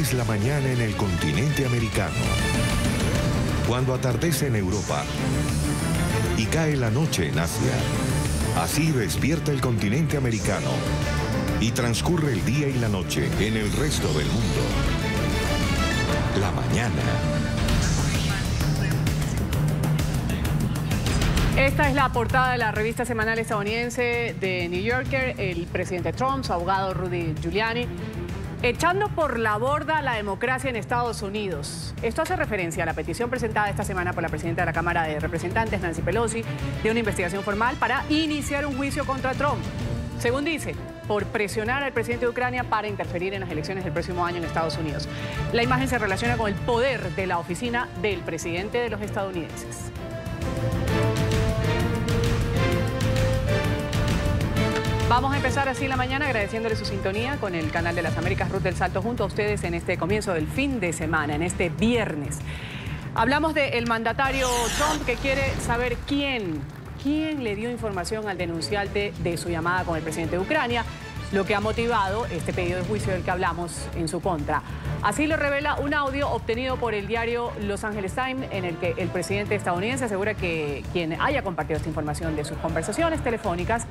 es la mañana en el continente americano. Cuando atardece en Europa y cae la noche en Asia. Así despierta el continente americano y transcurre el día y la noche en el resto del mundo. La mañana. Esta es la portada de la revista semanal estadounidense The New Yorker. El presidente Trump, su abogado Rudy Giuliani, echando por la borda la democracia en Estados Unidos. Esto hace referencia a la petición presentada esta semana por la presidenta de la Cámara de Representantes, Nancy Pelosi, de una investigación formal para iniciar un juicio contra Trump. Según dice, por presionar al presidente de Ucrania para interferir en las elecciones del próximo año en Estados Unidos. La imagen se relaciona con el poder de la oficina del presidente de los estadounidenses. Vamos a empezar así la mañana agradeciéndole su sintonía con el canal de las Américas, Ruth del Salto, junto a ustedes en este comienzo del fin de semana, en este viernes. Hablamos del mandatario Trump, que quiere saber quién le dio información al denunciante de su llamada con el presidente de Ucrania, lo que ha motivado este pedido de juicio del que hablamos en su contra. Así lo revela un audio obtenido por el diario Los Angeles Times, en el que el presidente estadounidense asegura que quien haya compartido esta información de sus conversaciones telefónicas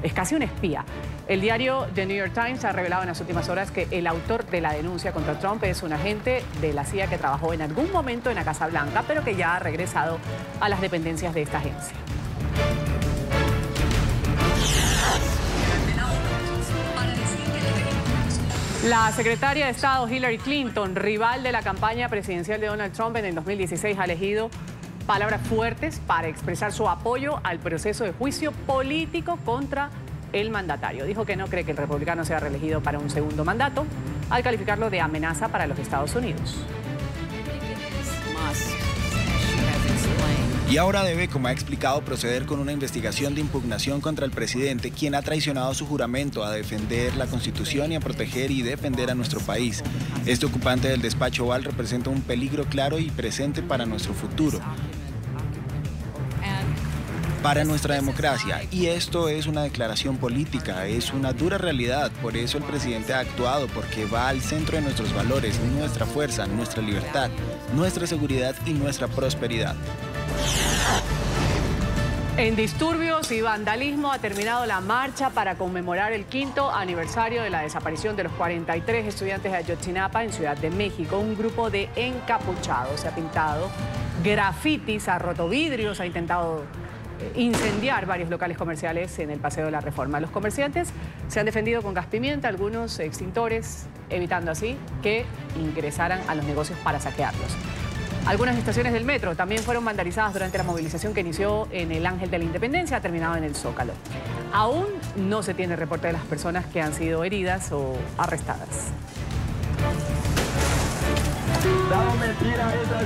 es casi un espía. El diario The New York Times ha revelado en las últimas horas que el autor de la denuncia contra Trump es un agente de la CIA que trabajó en algún momento en la Casa Blanca, pero que ya ha regresado a las dependencias de esta agencia. La secretaria de Estado Hillary Clinton, rival de la campaña presidencial de Donald Trump en el 2016, ha elegido palabras fuertes para expresar su apoyo al proceso de juicio político contra el mandatario. Dijo que no cree que el republicano sea reelegido para un segundo mandato, al calificarlo de amenaza para los Estados Unidos. Y ahora debe, como ha explicado, proceder con una investigación de impugnación contra el presidente, quien ha traicionado su juramento a defender la Constitución y a proteger y defender a nuestro país. Este ocupante del despacho Oval representa un peligro claro y presente para nuestro futuro, para nuestra democracia. Y esto es una declaración política, es una dura realidad. Por eso el presidente ha actuado, porque va al centro de nuestros valores, nuestra fuerza, nuestra libertad, nuestra seguridad y nuestra prosperidad. En disturbios y vandalismo ha terminado la marcha para conmemorar el 5º aniversario de la desaparición de los 43 estudiantes de Ayotzinapa en Ciudad de México. Un grupo de encapuchados se ha pintado grafitis, ha roto vidrios, ha intentado incendiar varios locales comerciales en el Paseo de la Reforma. Los comerciantes se han defendido con gas pimienta, algunos extintores, evitando así que ingresaran a los negocios para saquearlos. Algunas estaciones del metro también fueron vandalizadas durante la movilización que inició en el Ángel de la Independencia, ha terminado en el Zócalo. Aún no se tiene reporte de las personas que han sido heridas o arrestadas. Dado mentira a esas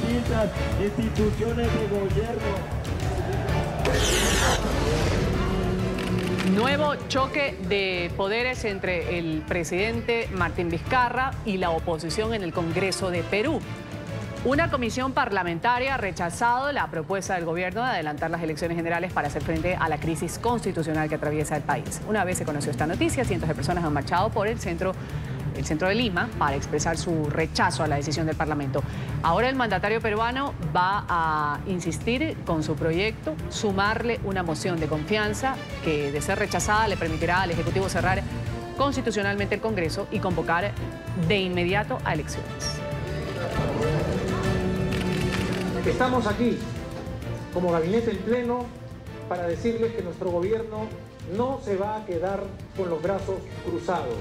distintas instituciones de gobierno. Nuevo choque de poderes entre el presidente Martín Vizcarra y la oposición en el Congreso de Perú. Una comisión parlamentaria ha rechazado la propuesta del gobierno de adelantar las elecciones generales para hacer frente a la crisis constitucional que atraviesa el país. Una vez se conoció esta noticia, cientos de personas han marchado por el centro de Lima para expresar su rechazo a la decisión del Parlamento. Ahora el mandatario peruano va a insistir con su proyecto, sumarle una moción de confianza que, de ser rechazada, le permitirá al Ejecutivo cerrar constitucionalmente el Congreso y convocar de inmediato a elecciones. Estamos aquí como gabinete en pleno para decirles que nuestro gobierno no se va a quedar con los brazos cruzados.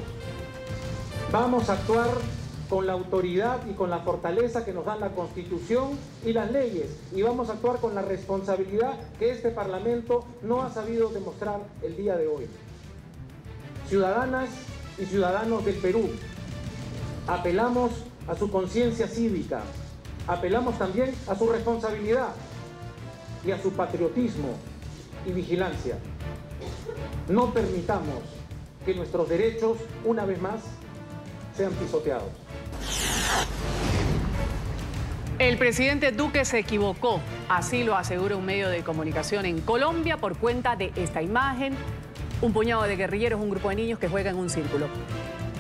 Vamos a actuar con la autoridad y con la fortaleza que nos dan la Constitución y las leyes, y vamos a actuar con la responsabilidad que este Parlamento no ha sabido demostrar el día de hoy. Ciudadanas y ciudadanos del Perú, apelamos a su conciencia cívica, apelamos también a su responsabilidad y a su patriotismo y vigilancia. No permitamos que nuestros derechos, una vez más, sean pisoteados. El presidente Duque se equivocó, así lo asegura un medio de comunicación en Colombia por cuenta de esta imagen. Un puñado de guerrilleros, un grupo de niños que juegan en un círculo.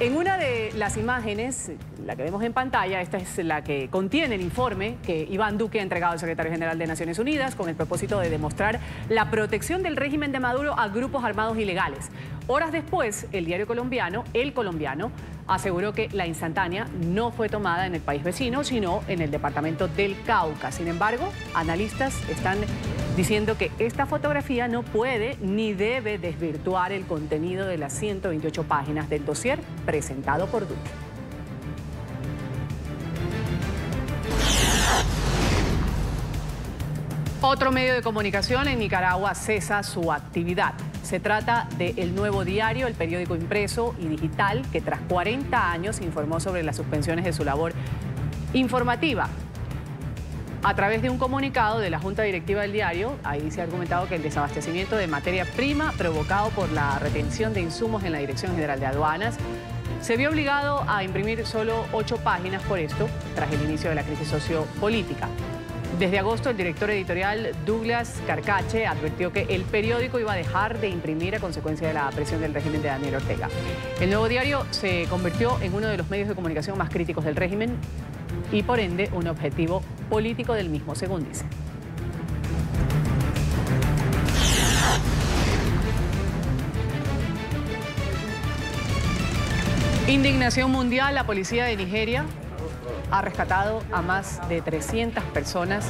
En una de las imágenes, la que vemos en pantalla, esta es la que contiene el informe que Iván Duque ha entregado al secretario general de Naciones Unidas con el propósito de demostrar la protección del régimen de Maduro a grupos armados ilegales. Horas después, el diario colombiano, El Colombiano, aseguró que la instantánea no fue tomada en el país vecino, sino en el departamento del Cauca. Sin embargo, analistas están diciendo que esta fotografía no puede ni debe desvirtuar el contenido de las 128 páginas del dossier presentado por Duque. Otro medio de comunicación en Nicaragua cesa su actividad. Se trata de El Nuevo Diario, el periódico impreso y digital, que tras 40 años informó sobre las suspensiones de su labor informativa. A través de un comunicado de la Junta Directiva del diario, ahí se ha argumentado que el desabastecimiento de materia prima provocado por la retención de insumos en la Dirección General de Aduanas se vio obligado a imprimir solo 8 páginas por esto, tras el inicio de la crisis sociopolítica. Desde agosto, el director editorial Douglas Carcache advirtió que el periódico iba a dejar de imprimir a consecuencia de la presión del régimen de Daniel Ortega. El Nuevo Diario se convirtió en uno de los medios de comunicación más críticos del régimen y, por ende, un objetivo político del mismo, según dice. Indignación mundial. La policía de Nigeria ha rescatado a más de 300 personas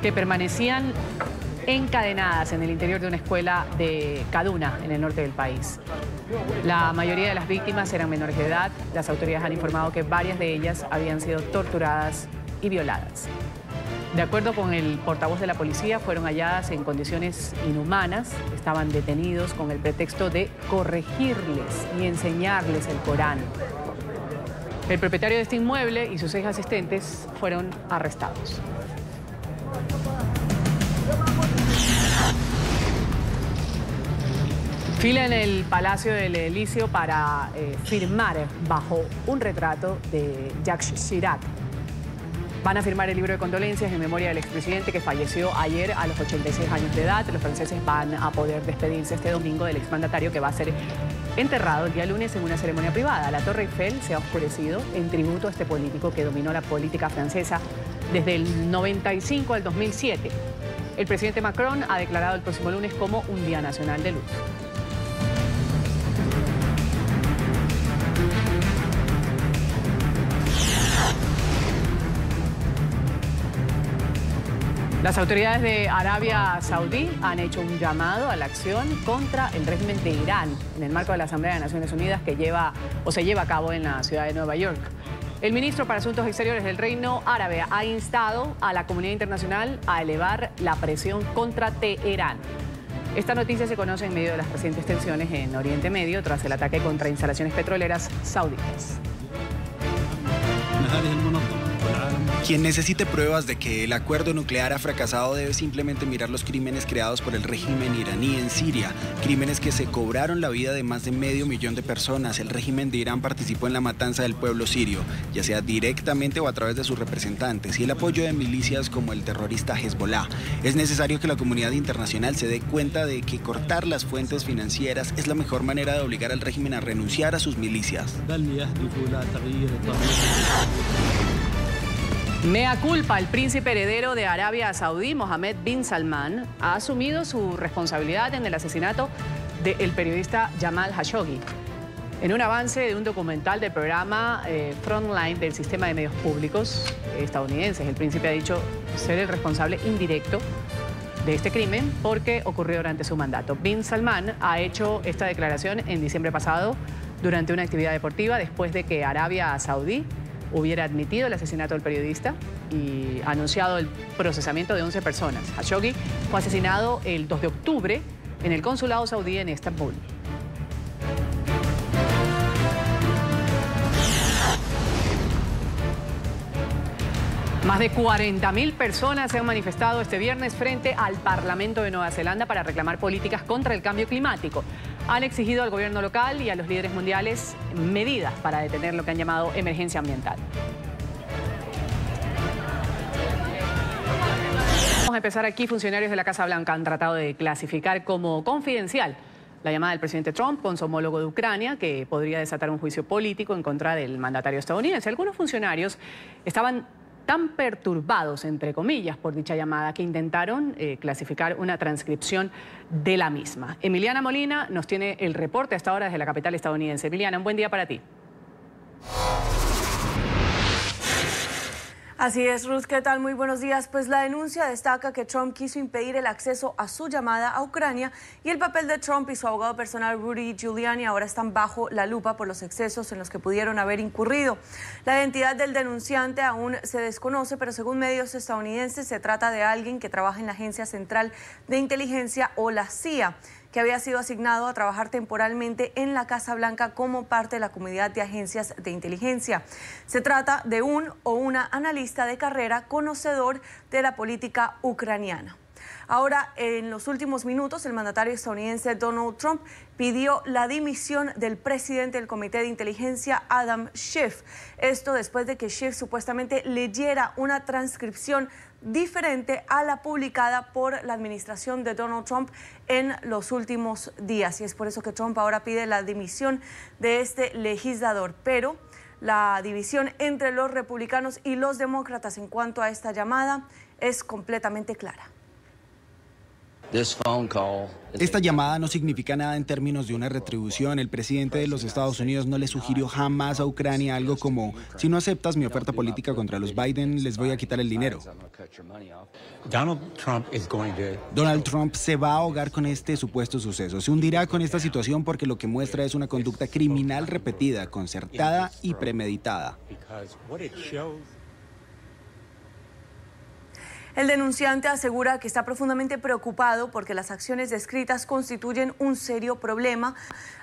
que permanecían encadenadas en el interior de una escuela de Kaduna, en el norte del país. La mayoría de las víctimas eran menores de edad. Las autoridades han informado que varias de ellas habían sido torturadas y violadas. De acuerdo con el portavoz de la policía, fueron halladas en condiciones inhumanas. Estaban detenidos con el pretexto de corregirles y enseñarles el Corán. El propietario de este inmueble y sus 6 asistentes fueron arrestados. Fila en el Palacio del Elíseo para firmar bajo un retrato de Jacques Chirac. Van a firmar el libro de condolencias en memoria del expresidente que falleció ayer a los 86 años de edad. Los franceses van a poder despedirse este domingo del exmandatario, que va a ser enterrado el día lunes en una ceremonia privada. La Torre Eiffel se ha oscurecido en tributo a este político que dominó la política francesa desde el 95 al 2007. El presidente Macron ha declarado el próximo lunes como un día nacional de luto. Las autoridades de Arabia Saudí han hecho un llamado a la acción contra el régimen de Irán en el marco de la Asamblea de Naciones Unidas que se lleva a cabo en la ciudad de Nueva York. El ministro para Asuntos Exteriores del Reino Árabe ha instado a la comunidad internacional a elevar la presión contra Teherán. Esta noticia se conoce en medio de las recientes tensiones en Oriente Medio tras el ataque contra instalaciones petroleras sauditas. Quien necesite pruebas de que el acuerdo nuclear ha fracasado debe simplemente mirar los crímenes creados por el régimen iraní en Siria, crímenes que se cobraron la vida de más de 500.000 de personas. El régimen de Irán participó en la matanza del pueblo sirio, ya sea directamente o a través de sus representantes, y el apoyo de milicias como el terrorista Hezbollah. Es necesario que la comunidad internacional se dé cuenta de que cortar las fuentes financieras es la mejor manera de obligar al régimen a renunciar a sus milicias. Mea culpa, el príncipe heredero de Arabia Saudí, Mohammed bin Salman, ha asumido su responsabilidad en el asesinato del periodista Jamal Khashoggi. En un avance de un documental del programa Frontline del sistema de medios públicos estadounidenses, el príncipe ha dicho ser el responsable indirecto de este crimen porque ocurrió durante su mandato. Bin Salman ha hecho esta declaración en diciembre pasado durante una actividad deportiva después de que Arabia Saudí hubiera admitido el asesinato del periodista y anunciado el procesamiento de 11 personas. Khashoggi fue asesinado el 2 de octubre en el consulado saudí en Estambul. Más de 40.000 personas se han manifestado este viernes frente al Parlamento de Nueva Zelanda para reclamar políticas contra el cambio climático. Han exigido al gobierno local y a los líderes mundiales medidas para detener lo que han llamado emergencia ambiental. Vamos a empezar aquí. Funcionarios de la Casa Blanca han tratado de clasificar como confidencial la llamada del presidente Trump con su homólogo de Ucrania, que podría desatar un juicio político en contra del mandatario estadounidense. Algunos funcionarios estaban tan perturbados, entre comillas, por dicha llamada, que intentaron clasificar una transcripción de la misma. Emiliana Molina nos tiene el reporte hasta ahora desde la capital estadounidense. Emiliana, un buen día para ti. Así es, Ruth, ¿qué tal? Muy buenos días. Pues la denuncia destaca que Trump quiso impedir el acceso a su llamada a Ucrania y el papel de Trump y su abogado personal Rudy Giuliani ahora están bajo la lupa por los excesos en los que pudieron haber incurrido. La identidad del denunciante aún se desconoce, pero según medios estadounidenses se trata de alguien que trabaja en la Agencia Central de Inteligencia o la CIA, que había sido asignado a trabajar temporalmente en la Casa Blanca como parte de la comunidad de agencias de inteligencia. Se trata de un o una analista de carrera conocedor de la política ucraniana. Ahora, en los últimos minutos, el mandatario estadounidense Donald Trump pidió la dimisión del presidente del Comité de Inteligencia, Adam Schiff. Esto después de que Schiff supuestamente leyera una transcripción diferente a la publicada por la administración de Donald Trump en los últimos días. Y es por eso que Trump ahora pide la dimisión de este legislador. Pero la división entre los republicanos y los demócratas en cuanto a esta llamada es completamente clara. Esta llamada no significa nada en términos de una retribución. El presidente de los Estados Unidos no le sugirió jamás a Ucrania algo como: si no aceptas mi oferta política contra los Biden, les voy a quitar el dinero. Donald Trump se va a ahogar con este supuesto suceso. Se hundirá con esta situación porque lo que muestra es una conducta criminal repetida, concertada y premeditada. El denunciante asegura que está profundamente preocupado porque las acciones descritas constituyen un serio problema,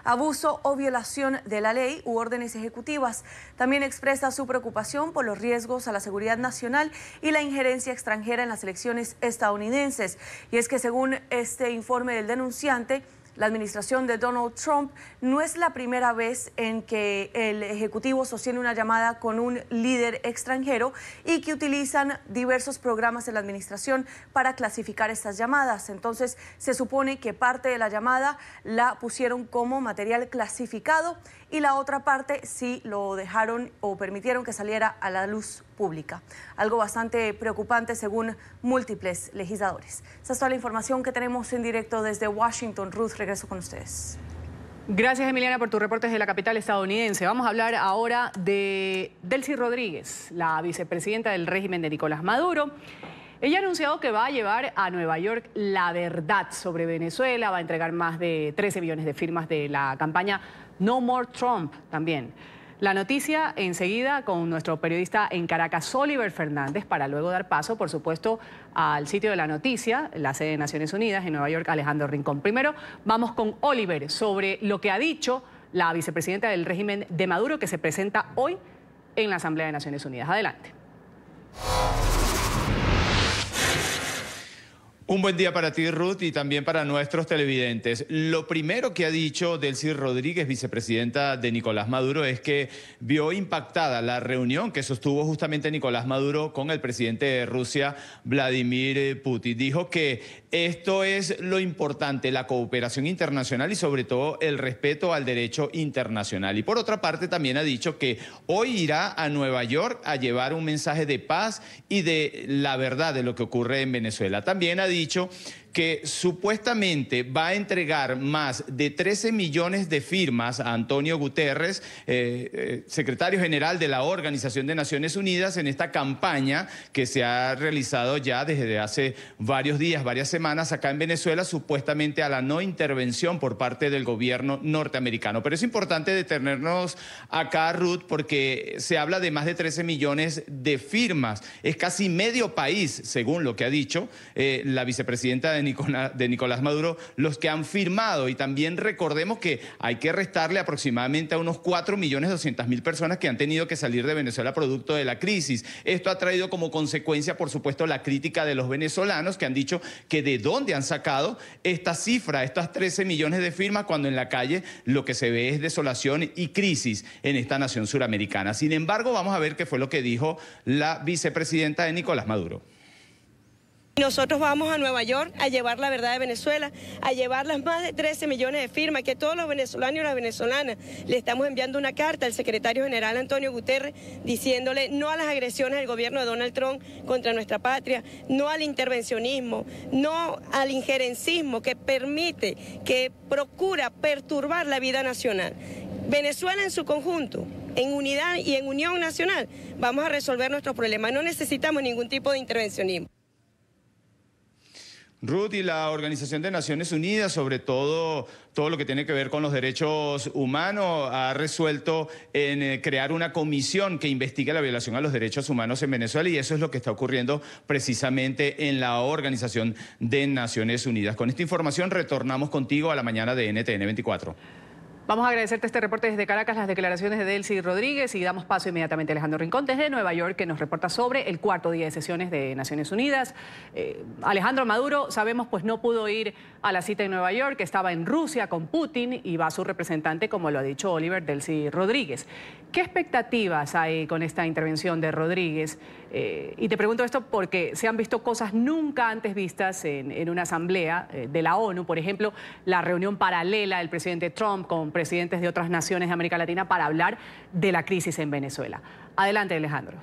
abuso o violación de la ley u órdenes ejecutivas. También expresa su preocupación por los riesgos a la seguridad nacional y la injerencia extranjera en las elecciones estadounidenses. Y es que según este informe del denunciante, la administración de Donald Trump no es la primera vez en que el Ejecutivo sostiene una llamada con un líder extranjero y que utilizan diversos programas de la administración para clasificar estas llamadas. Entonces, se supone que parte de la llamada la pusieron como material clasificado y la otra parte sí lo dejaron o permitieron que saliera a la luz pública. Algo bastante preocupante según múltiples legisladores. Esa es toda la información que tenemos en directo desde Washington. Ruth, regreso con ustedes. Gracias, Emiliana, por tus reportes de la capital estadounidense. Vamos a hablar ahora de Delcy Rodríguez, la vicepresidenta del régimen de Nicolás Maduro. Ella ha anunciado que va a llevar a Nueva York la verdad sobre Venezuela, va a entregar más de 13 millones de firmas de la campaña No More Trump también. La noticia enseguida con nuestro periodista en Caracas, Oliver Fernández, para luego dar paso, por supuesto, al sitio de la noticia, la sede de Naciones Unidas en Nueva York, Alejandro Rincón. Primero, vamos con Oliver sobre lo que ha dicho la vicepresidenta del régimen de Maduro, que se presenta hoy en la Asamblea de Naciones Unidas. Adelante. Un buen día para ti, Ruth, y también para nuestros televidentes. Lo primero que ha dicho Delcy Rodríguez, vicepresidenta de Nicolás Maduro, es que vio impactada la reunión que sostuvo justamente Nicolás Maduro con el presidente de Rusia, Vladimir Putin. Dijo que esto es lo importante, la cooperación internacional y sobre todo el respeto al derecho internacional. Y por otra parte también ha dicho que hoy irá a Nueva York a llevar un mensaje de paz y de la verdad de lo que ocurre en Venezuela. También ha dicho que supuestamente va a entregar más de 13 millones de firmas a Antonio Guterres, secretario general de la Organización de Naciones Unidas, en esta campaña que se ha realizado ya desde hace varios días, varias semanas acá en Venezuela, supuestamente a la no intervención por parte del gobierno norteamericano. Pero es importante detenernos acá, Ruth, porque se habla de más de 13 millones de firmas. Es casi medio país, según lo que ha dicho la vicepresidenta de Nicolás Maduro, los que han firmado. Y también recordemos que hay que restarle aproximadamente a unos 4.200.000 personas que han tenido que salir de Venezuela producto de la crisis. Esto ha traído como consecuencia, por supuesto, la crítica de los venezolanos, que han dicho que de dónde han sacado esta cifra, estas 13 millones de firmas, cuando en la calle lo que se ve es desolación y crisis en esta nación suramericana. Sin embargo, vamos a ver qué fue lo que dijo la vicepresidenta de Nicolás Maduro. Nosotros vamos a Nueva York a llevar la verdad de Venezuela, a llevar las más de 13 millones de firmas que todos los venezolanos y las venezolanas le estamos enviando una carta al secretario general Antonio Guterres diciéndole no a las agresiones del gobierno de Donald Trump contra nuestra patria, no al intervencionismo, no al injerencismo que permite, que procura perturbar la vida nacional. Venezuela en su conjunto, en unidad y en unión nacional, vamos a resolver nuestros problemas. No necesitamos ningún tipo de intervencionismo. Ruth, y la Organización de Naciones Unidas, sobre todo lo que tiene que ver con los derechos humanos, ha resuelto en crear una comisión que investigue la violación a los derechos humanos en Venezuela, y eso es lo que está ocurriendo precisamente en la Organización de Naciones Unidas. Con esta información retornamos contigo a la mañana de NTN 24. Vamos a agradecerte este reporte desde Caracas, las declaraciones de Delcy Rodríguez, y damos paso inmediatamente a Alejandro Rincón desde Nueva York, que nos reporta sobre el cuarto día de sesiones de Naciones Unidas. Alejandro, Maduro, sabemos, pues no pudo ir a la cita en Nueva York, estaba en Rusia con Putin y va su representante, como lo ha dicho Oliver, Delcy Rodríguez. ¿Qué expectativas hay con esta intervención de Rodríguez? Y te pregunto esto porque se han visto cosas nunca antes vistas en una asamblea de la ONU, por ejemplo, la reunión paralela del presidente Trump con presidentes de otras naciones de América Latina para hablar de la crisis en Venezuela. Adelante, Alejandro.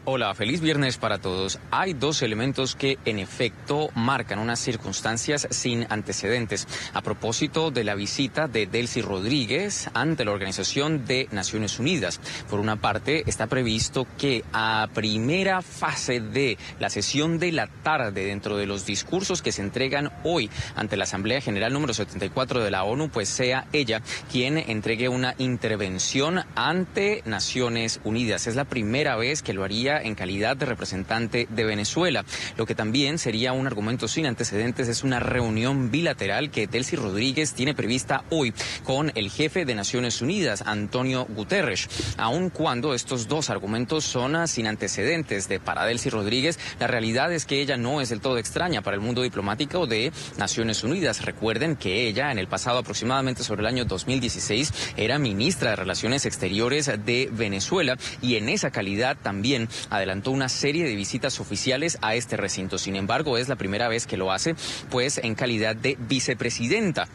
Hola, feliz viernes para todos. Hay dos elementos que en efecto marcan unas circunstancias sin antecedentes. A propósito de la visita de Delcy Rodríguez ante la Organización de Naciones Unidas. Por una parte, está previsto que a primera fase de la sesión de la tarde, dentro de los discursos que se entregan hoy ante la Asamblea General número 74 de la ONU, pues sea ella quien entregue una intervención ante Naciones Unidas. Es la primera vez que lo haría en calidad de representante de Venezuela. Lo que también sería un argumento sin antecedentes es una reunión bilateral que Delcy Rodríguez tiene prevista hoy con el jefe de Naciones Unidas, Antonio Guterres. Aun cuando estos dos argumentos son sin antecedentes para Delcy Rodríguez, la realidad es que ella no es del todo extraña para el mundo diplomático de Naciones Unidas. Recuerden que ella en el pasado, aproximadamente sobre el año 2016, era ministra de Relaciones Exteriores de Venezuela, y en esa calidad también adelantó una serie de visitas oficiales a este recinto. Sin embargo, es la primera vez que lo hace, pues en calidad de vicepresidenta.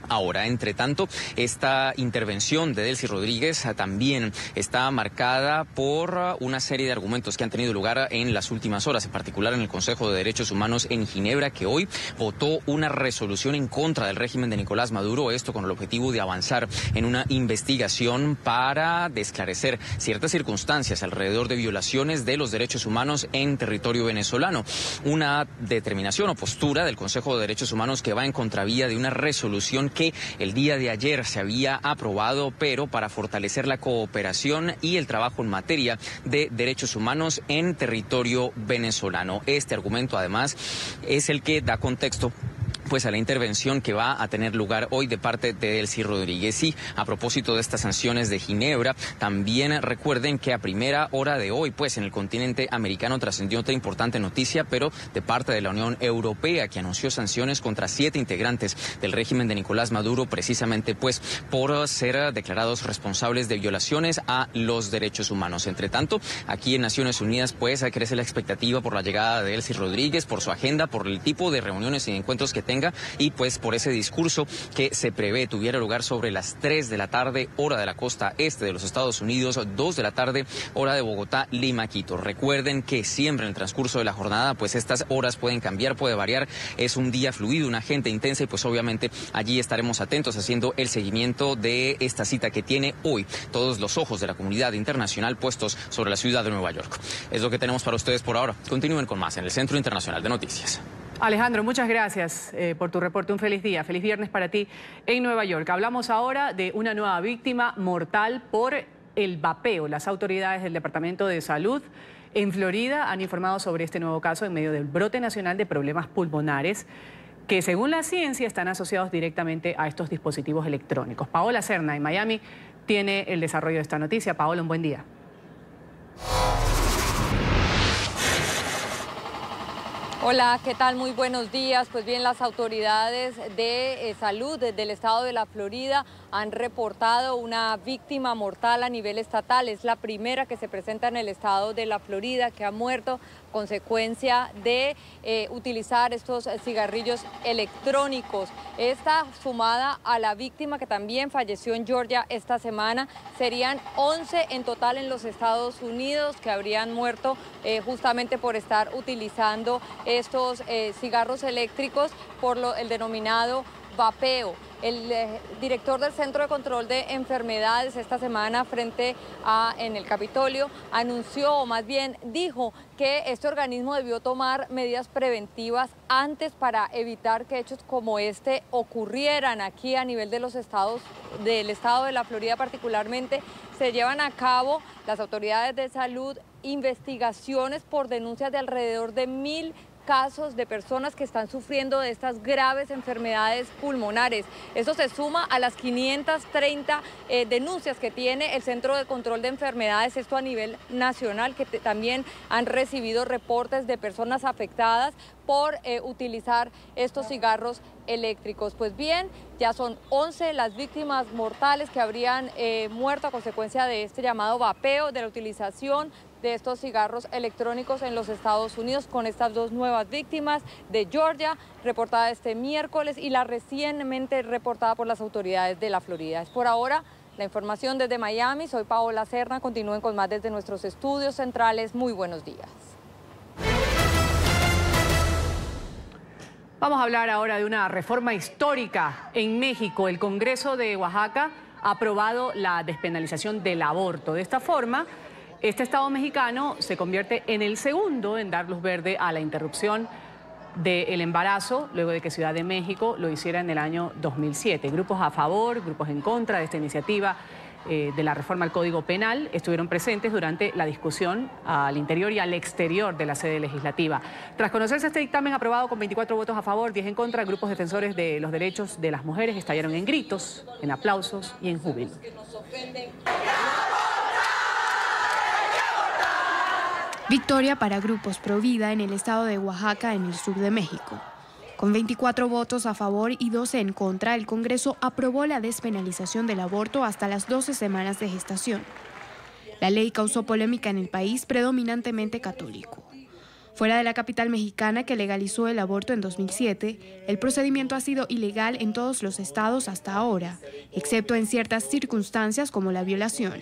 Ahora, entre tanto, esta intervención de Delcy Rodríguez también está marcada por una serie de argumentos que han tenido lugar en las últimas horas, en particular en el Consejo de Derechos Humanos en Ginebra, que hoy votó una resolución en contra del régimen de Nicolás Maduro, esto con el objetivo de avanzar en una investigación para esclarecer ciertas circunstancias alrededor de violaciones de los derechos humanos en territorio venezolano. Una determinación o postura del Consejo de Derechos Humanos que va en contravía de una resolución que el día de ayer se había aprobado, pero para fortalecer la cooperación y el trabajo en materia de derechos humanos en territorio venezolano. Este argumento, además, es el que da contexto pues a la intervención que va a tener lugar hoy de parte de Delcy Rodríguez. Y a propósito de estas sanciones de Ginebra, también recuerden que a primera hora de hoy, pues en el continente americano trascendió otra importante noticia, pero de parte de la Unión Europea, que anunció sanciones contra 7 integrantes del régimen de Nicolás Maduro, precisamente pues por ser declarados responsables de violaciones a los derechos humanos. Entre tanto, aquí en Naciones Unidas pues crece la expectativa por la llegada de Delcy Rodríguez, por su agenda, por el tipo de reuniones y encuentros que tenga, y pues por ese discurso que se prevé tuviera lugar sobre las 3 de la tarde, hora de la costa este de los Estados Unidos, 2 de la tarde, hora de Bogotá, Lima, Quito. Recuerden que siempre en el transcurso de la jornada, pues estas horas pueden cambiar, puede variar. Es un día fluido, una agenda intensa, y pues obviamente allí estaremos atentos haciendo el seguimiento de esta cita que tiene hoy todos los ojos de la comunidad internacional puestos sobre la ciudad de Nueva York. Es lo que tenemos para ustedes por ahora. Continúen con más en el Centro Internacional de Noticias. Alejandro, muchas gracias por tu reporte. Un feliz día, feliz viernes para ti en Nueva York. Hablamos ahora de una nueva víctima mortal por el vapeo. Las autoridades del Departamento de Salud en Florida han informado sobre este nuevo caso en medio del brote nacional de problemas pulmonares que, según la ciencia, están asociados directamente a estos dispositivos electrónicos. Paola Serna, en Miami, tiene el desarrollo de esta noticia. Paola, un buen día. Hola, ¿qué tal? Muy buenos días. Pues bien, las autoridades de salud del estado de la Florida han reportado una víctima mortal a nivel estatal. Es la primera que se presenta en el estado de la Florida que ha muerto consecuencia de utilizar estos cigarrillos electrónicos. Esta, sumada a la víctima que también falleció en Georgia esta semana, serían 11 en total en los Estados Unidos que habrían muerto justamente por estar utilizando estos cigarros eléctricos por el denominado vapeo. El director del Centro de Control de Enfermedades esta semana en el Capitolio anunció, o más bien dijo, que este organismo debió tomar medidas preventivas antes para evitar que hechos como este ocurrieran aquí a nivel de los estados, del estado de la Florida particularmente. Se llevan a cabo las autoridades de salud investigaciones por denuncias de alrededor de 1000 casos de personas que están sufriendo de estas graves enfermedades pulmonares. Esto se suma a las 530 denuncias que tiene el Centro de Control de Enfermedades, esto a nivel nacional, que también han recibido reportes de personas afectadas por utilizar estos cigarros eléctricos. Pues bien, ya son 11 las víctimas mortales que habrían muerto a consecuencia de este llamado vapeo, de la utilización de estos cigarros electrónicos en los Estados Unidos, con estas dos nuevas víctimas de Georgia, reportada este miércoles, y la recientemente reportada por las autoridades de la Florida. Es por ahora la información desde Miami. Soy Paola Serna. Continúen con más desde nuestros estudios centrales. Muy buenos días. Vamos a hablar ahora de una reforma histórica en México. El Congreso de Oaxaca ha aprobado la despenalización del aborto. De esta forma, este estado mexicano se convierte en el segundo en dar luz verde a la interrupción del embarazo, luego de que Ciudad de México lo hiciera en el año 2007. Grupos a favor, grupos en contra de esta iniciativa de la reforma al Código Penal estuvieron presentes durante la discusión al interior y al exterior de la sede legislativa. Tras conocerse este dictamen aprobado con 24 votos a favor, 10 en contra, grupos defensores de los derechos de las mujeres estallaron en gritos, en aplausos y en júbilo. Victoria para grupos pro vida en el estado de Oaxaca, en el sur de México. Con 24 votos a favor y 12 en contra, el Congreso aprobó la despenalización del aborto hasta las 12 semanas de gestación. La ley causó polémica en el país predominantemente católico. Fuera de la capital mexicana, que legalizó el aborto en 2007, el procedimiento ha sido ilegal en todos los estados hasta ahora, excepto en ciertas circunstancias como la violación.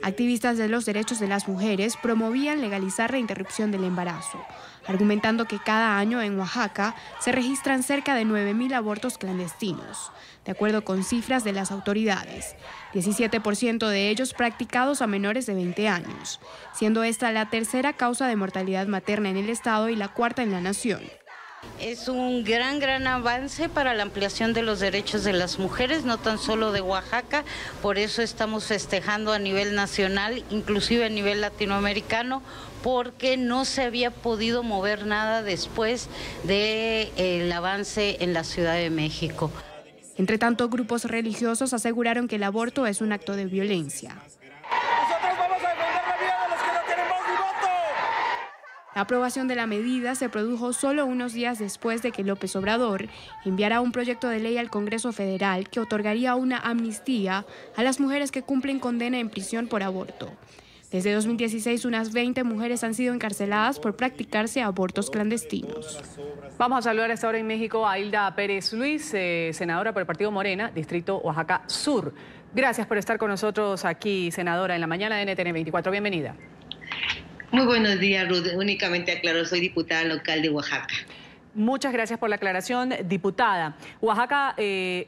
Activistas de los derechos de las mujeres promovían legalizar la interrupción del embarazo, argumentando que cada año en Oaxaca se registran cerca de 9,000 abortos clandestinos, de acuerdo con cifras de las autoridades, 17% de ellos practicados a menores de 20 años, siendo esta la tercera causa de mortalidad materna en el estado y la cuarta en la nación. Es un gran avance para la ampliación de los derechos de las mujeres, no tan solo de Oaxaca, por eso estamos festejando a nivel nacional, inclusive a nivel latinoamericano, porque no se había podido mover nada después del avance en la Ciudad de México. Entre tanto, grupos religiosos aseguraron que el aborto es un acto de violencia. La aprobación de la medida se produjo solo unos días después de que López Obrador enviara un proyecto de ley al Congreso Federal que otorgaría una amnistía a las mujeres que cumplen condena en prisión por aborto. Desde 2016, unas 20 mujeres han sido encarceladas por practicarse abortos clandestinos. Vamos a saludar a esta hora en México a Hilda Pérez Luis, senadora por el Partido Morena, Distrito Oaxaca Sur. Gracias por estar con nosotros aquí, senadora, en la mañana de NTN 24. Bienvenida. Muy buenos días, Ruth. Únicamente aclaro, soy diputada local de Oaxaca. Muchas gracias por la aclaración, diputada. Oaxaca,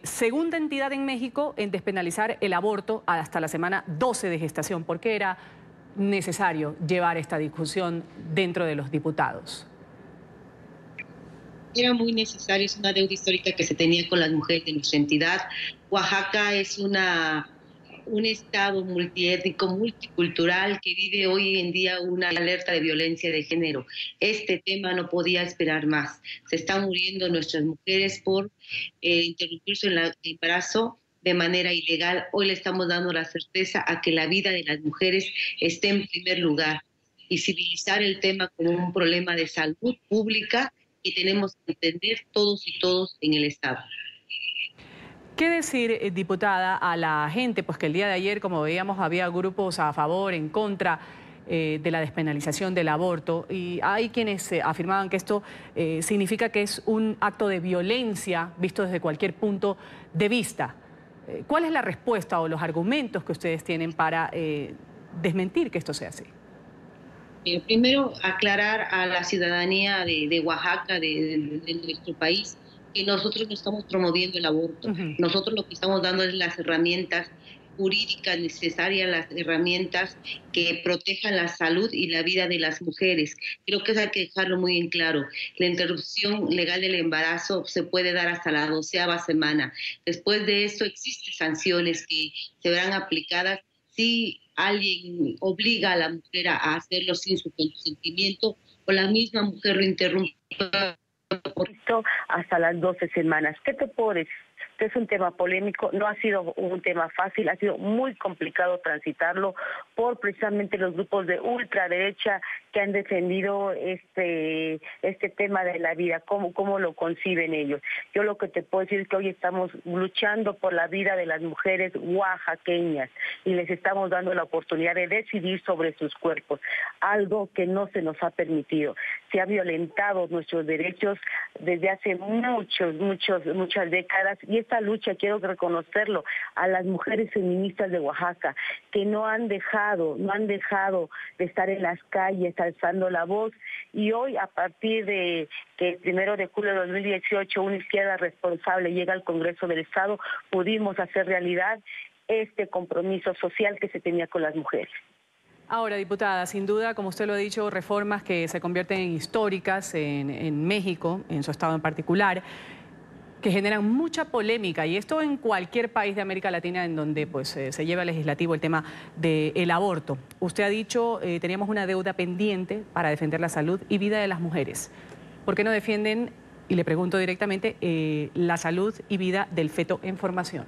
segunda entidad en México en despenalizar el aborto hasta la semana 12 de gestación. ¿Por qué era necesario llevar esta discusión dentro de los diputados? Era muy necesario, es una deuda histórica que se tenía con las mujeres de nuestra entidad. Oaxaca es un estado multiétnico, multicultural, que vive hoy en día una alerta de violencia de género. Este tema no podía esperar más. Se están muriendo nuestras mujeres por interrumpir su embarazo de manera ilegal. Hoy le estamos dando la certeza a que la vida de las mujeres esté en primer lugar. visibilizar el tema como un problema de salud pública que tenemos que entender todos y todos en el Estado. ¿Qué decir, diputada, a la gente? Pues que el día de ayer, como veíamos, había grupos a favor, en contra de la despenalización del aborto, y hay quienes afirmaban que esto significa que es un acto de violencia visto desde cualquier punto de vista. ¿Cuál es la respuesta o los argumentos que ustedes tienen para desmentir que esto sea así? Primero, aclarar a la ciudadanía de Oaxaca, de nuestro país, que nosotros no estamos promoviendo el aborto. Nosotros lo que estamos dando es las herramientas jurídicas necesarias, las herramientas que protejan la salud y la vida de las mujeres. Creo que eso hay que dejarlo muy en claro. La interrupción legal del embarazo se puede dar hasta la 12ª semana. Después de eso existen sanciones que se verán aplicadas si alguien obliga a la mujer a hacerlo sin su consentimiento o la misma mujer lo interrumpe hasta las 12 semanas. ¿Qué te puedo decir? Es un tema polémico, no ha sido un tema fácil, ha sido muy complicado transitarlo por precisamente los grupos de ultraderecha que han defendido este tema de la vida, cómo lo conciben ellos. Yo lo que te puedo decir es que hoy estamos luchando por la vida de las mujeres oaxaqueñas y les estamos dando la oportunidad de decidir sobre sus cuerpos, algo que no se nos ha permitido. Se ha violentado nuestros derechos desde hace muchas décadas, y esta lucha, quiero reconocerlo, a las mujeres feministas de Oaxaca, que no han dejado de estar en las calles alzando la voz, y hoy, a partir de que el 1 de julio de 2018 una izquierda responsable llega al Congreso del Estado, pudimos hacer realidad este compromiso social que se tenía con las mujeres. Ahora, diputada, sin duda, como usted lo ha dicho, reformas que se convierten en históricas en México, en su estado en particular, que generan mucha polémica, y esto en cualquier país de América Latina en donde pues, se lleva al legislativo el tema del aborto. Usted ha dicho, teníamos una deuda pendiente para defender la salud y vida de las mujeres. ¿Por qué no defienden, y le pregunto directamente, la salud y vida del feto en formación?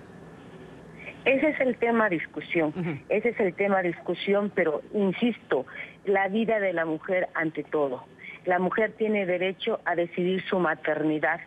Ese es el tema de discusión, ese es el tema de discusión, pero insisto, la vida de la mujer ante todo. La mujer tiene derecho a decidir su maternidad.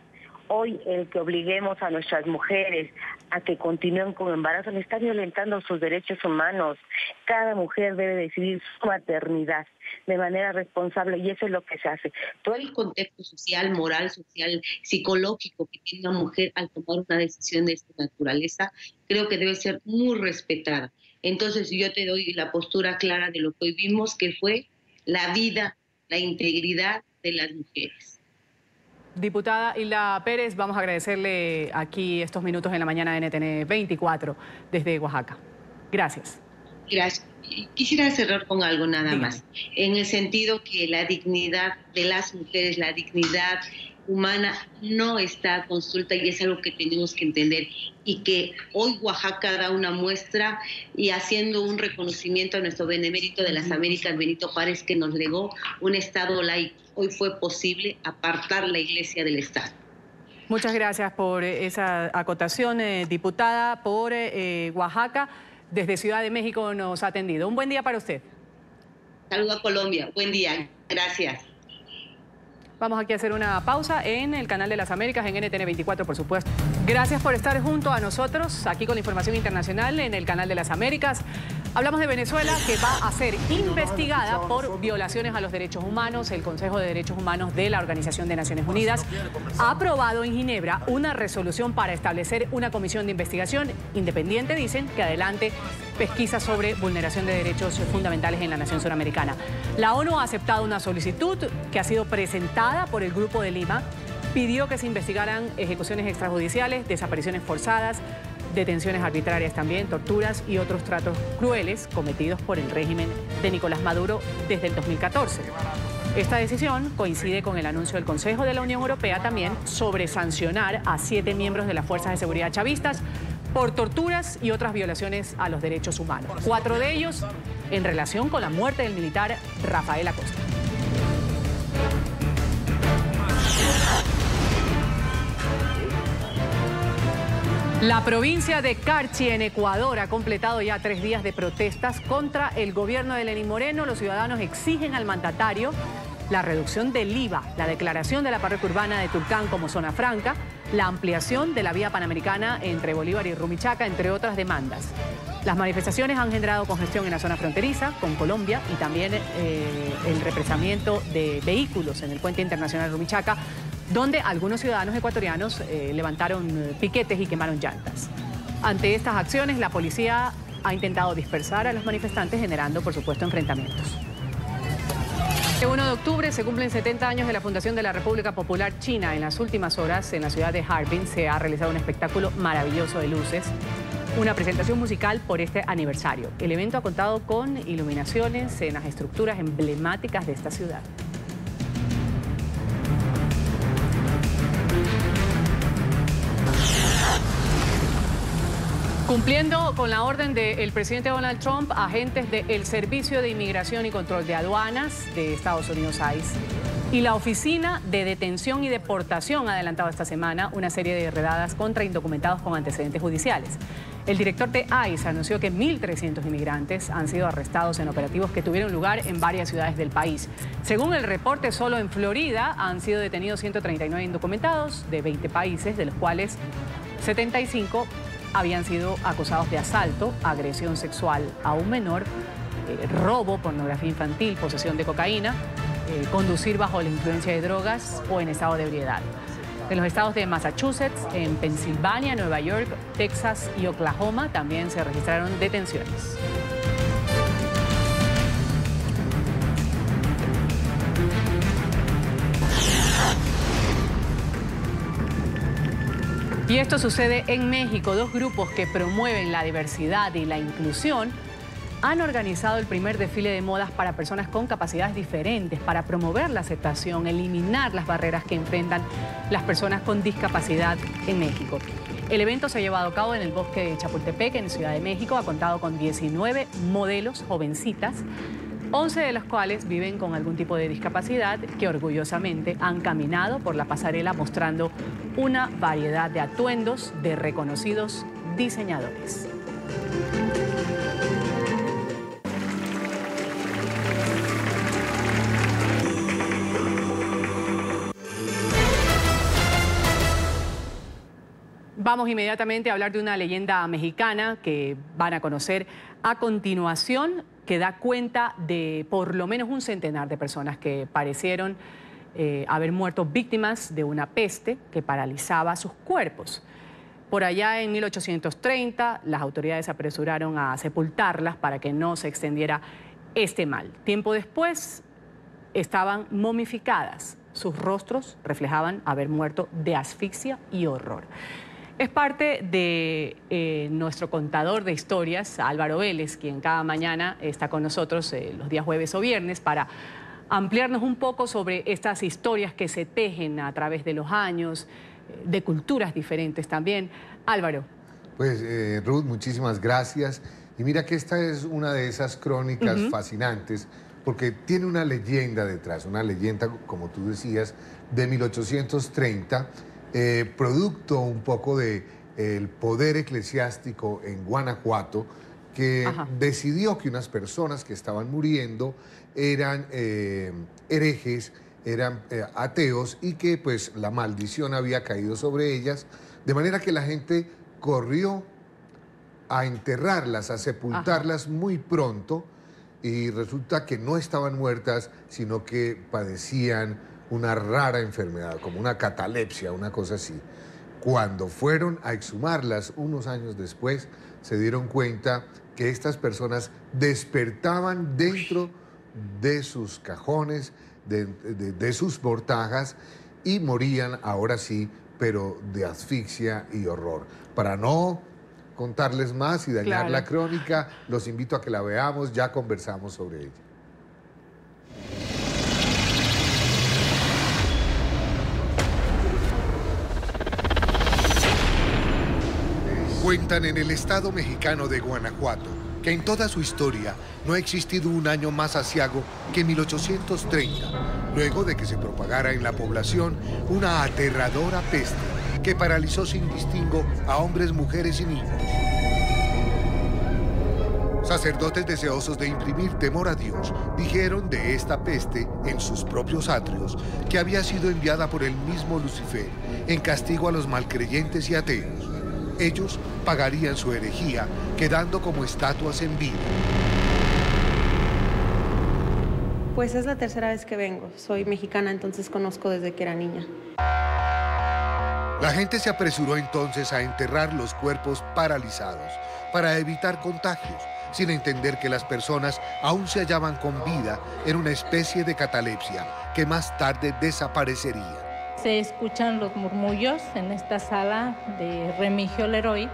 Hoy el que obliguemos a nuestras mujeres a que continúen con embarazo le está violentando sus derechos humanos. Cada mujer debe decidir su maternidad de manera responsable, y eso es lo que se hace. Todo el contexto social, moral, social, psicológico que tiene una mujer al tomar una decisión de esta naturaleza, creo que debe ser muy respetada. Entonces yo te doy la postura clara de lo que hoy vimos, que fue la vida, la integridad de las mujeres. Diputada Hilda Pérez, vamos a agradecerle aquí estos minutos en la mañana de NTN 24 desde Oaxaca. Gracias. Gracias. Quisiera cerrar con algo nada más, en el sentido que la dignidad de las mujeres, la dignidad humana no está a consulta, y es algo que tenemos que entender, y que hoy Oaxaca da una muestra y haciendo un reconocimiento a nuestro benemérito de las Américas, Benito Juárez, que nos legó un Estado laico. Hoy fue posible apartar la Iglesia del Estado. Muchas gracias por esa acotación, diputada, por Oaxaca. Desde Ciudad de México nos ha atendido. Un buen día para usted. Saludos a Colombia. Buen día. Gracias. Vamos aquí a hacer una pausa en el canal de las Américas, en NTN 24, por supuesto. Gracias por estar junto a nosotros, aquí con la información internacional en el canal de las Américas. Hablamos de Venezuela, que va a ser investigada por violaciones a los derechos humanos. El Consejo de Derechos Humanos de la Organización de Naciones Unidas ha aprobado en Ginebra una resolución para establecer una comisión de investigación independiente, dicen, que adelante pesquisas sobre vulneración de derechos fundamentales en la nación suramericana. La ONU ha aceptado una solicitud que ha sido presentada por el Grupo de Lima. Pidió que se investigaran ejecuciones extrajudiciales, desapariciones forzadas, detenciones arbitrarias también, torturas y otros tratos crueles cometidos por el régimen de Nicolás Maduro desde el 2014. Esta decisión coincide con el anuncio del Consejo de la Unión Europea también sobre sancionar a 7 miembros de las fuerzas de seguridad chavistas por torturas y otras violaciones a los derechos humanos. 4 de ellos en relación con la muerte del militar Rafael Acosta. La provincia de Carchi, en Ecuador, ha completado ya 3 días de protestas contra el gobierno de Lenín Moreno. Los ciudadanos exigen al mandatario la reducción del IVA, la declaración de la parroquia urbana de Tulcán como zona franca, la ampliación de la vía panamericana entre Bolívar y Rumichaca, entre otras demandas. Las manifestaciones han generado congestión en la zona fronteriza con Colombia y también el represamiento de vehículos en el puente internacional Rumichaca, donde algunos ciudadanos ecuatorianos levantaron piquetes y quemaron llantas. Ante estas acciones, la policía ha intentado dispersar a los manifestantes, generando, por supuesto, enfrentamientos. El 1 de octubre se cumplen 70 años de la fundación de la República Popular China. En las últimas horas, en la ciudad de Harbin, se ha realizado un espectáculo maravilloso de luces, una presentación musical por este aniversario. El evento ha contado con iluminaciones en las estructuras emblemáticas de esta ciudad. Cumpliendo con la orden del presidente Donald Trump, agentes del Servicio de Inmigración y Control de Aduanas de Estados Unidos, ICE, y la Oficina de Detención y Deportación ha adelantado esta semana una serie de redadas contra indocumentados con antecedentes judiciales. El director de ICE anunció que 1.300 inmigrantes han sido arrestados en operativos que tuvieron lugar en varias ciudades del país. Según el reporte, solo en Florida han sido detenidos 139 indocumentados de 20 países, de los cuales 75 habían sido acusados de asalto, agresión sexual a un menor, robo, pornografía infantil, posesión de cocaína, conducir bajo la influencia de drogas o en estado de ebriedad. En los estados de Massachusetts, en Pensilvania, Nueva York, Texas y Oklahoma también se registraron detenciones. Y esto sucede en México. 2 grupos que promueven la diversidad y la inclusión han organizado el primer desfile de modas para personas con capacidades diferentes, para promover la aceptación, eliminar las barreras que enfrentan las personas con discapacidad en México. El evento se ha llevado a cabo en el bosque de Chapultepec, en Ciudad de México. Ha contado con 19 modelos jovencitas, 11 de las cuales viven con algún tipo de discapacidad, que orgullosamente han caminado por la pasarela mostrando una variedad de atuendos de reconocidos diseñadores. Vamos inmediatamente a hablar de una leyenda mexicana que van a conocer a continuación, que da cuenta de por lo menos un centenar de personas que parecieron haber muerto víctimas de una peste que paralizaba sus cuerpos. Por allá en 1830, las autoridades se apresuraron a sepultarlas para que no se extendiera este mal. Tiempo después, estaban momificadas. Sus rostros reflejaban haber muerto de asfixia y horror. Es parte de nuestro contador de historias, Álvaro Vélez, quien cada mañana está con nosotros los días jueves o viernes para ampliarnos un poco sobre estas historias que se tejen a través de los años, de culturas diferentes también. Álvaro. Pues Ruth, muchísimas gracias. Y mira que esta es una de esas crónicas fascinantes, porque tiene una leyenda detrás, una leyenda, como tú decías, de 1830, producto un poco del poder eclesiástico en Guanajuato, que decidió que unas personas que estaban muriendo eran herejes, eran ateos, y que pues la maldición había caído sobre ellas, de manera que la gente corrió a enterrarlas, a sepultarlas muy pronto, y resulta que no estaban muertas, sino que padecían una rara enfermedad, como una catalepsia, una cosa así. Cuando fueron a exhumarlas unos años después, se dieron cuenta que estas personas despertaban dentro de sus cajones, de sus mortajas, y morían, ahora sí, pero de asfixia y horror. Para no contarles más y dañar la crónica, los invito a que la veamos, ya conversamos sobre ella. Cuentan en el estado mexicano de Guanajuato que en toda su historia no ha existido un año más aciago que 1830, luego de que se propagara en la población una aterradora peste que paralizó sin distingo a hombres, mujeres y niños. Sacerdotes deseosos de imprimir temor a Dios dijeron de esta peste en sus propios atrios que había sido enviada por el mismo Lucifer en castigo a los malcreyentes y ateos. Ellos pagarían su herejía quedando como estatuas en vida. Pues es la tercera vez que vengo. Soy mexicana, entonces conozco desde que era niña. La gente se apresuró entonces a enterrar los cuerpos paralizados para evitar contagios, sin entender que las personas aún se hallaban con vida en una especie de catalepsia que más tarde desaparecería. Se escuchan los murmullos en esta sala de Remigio Leroy.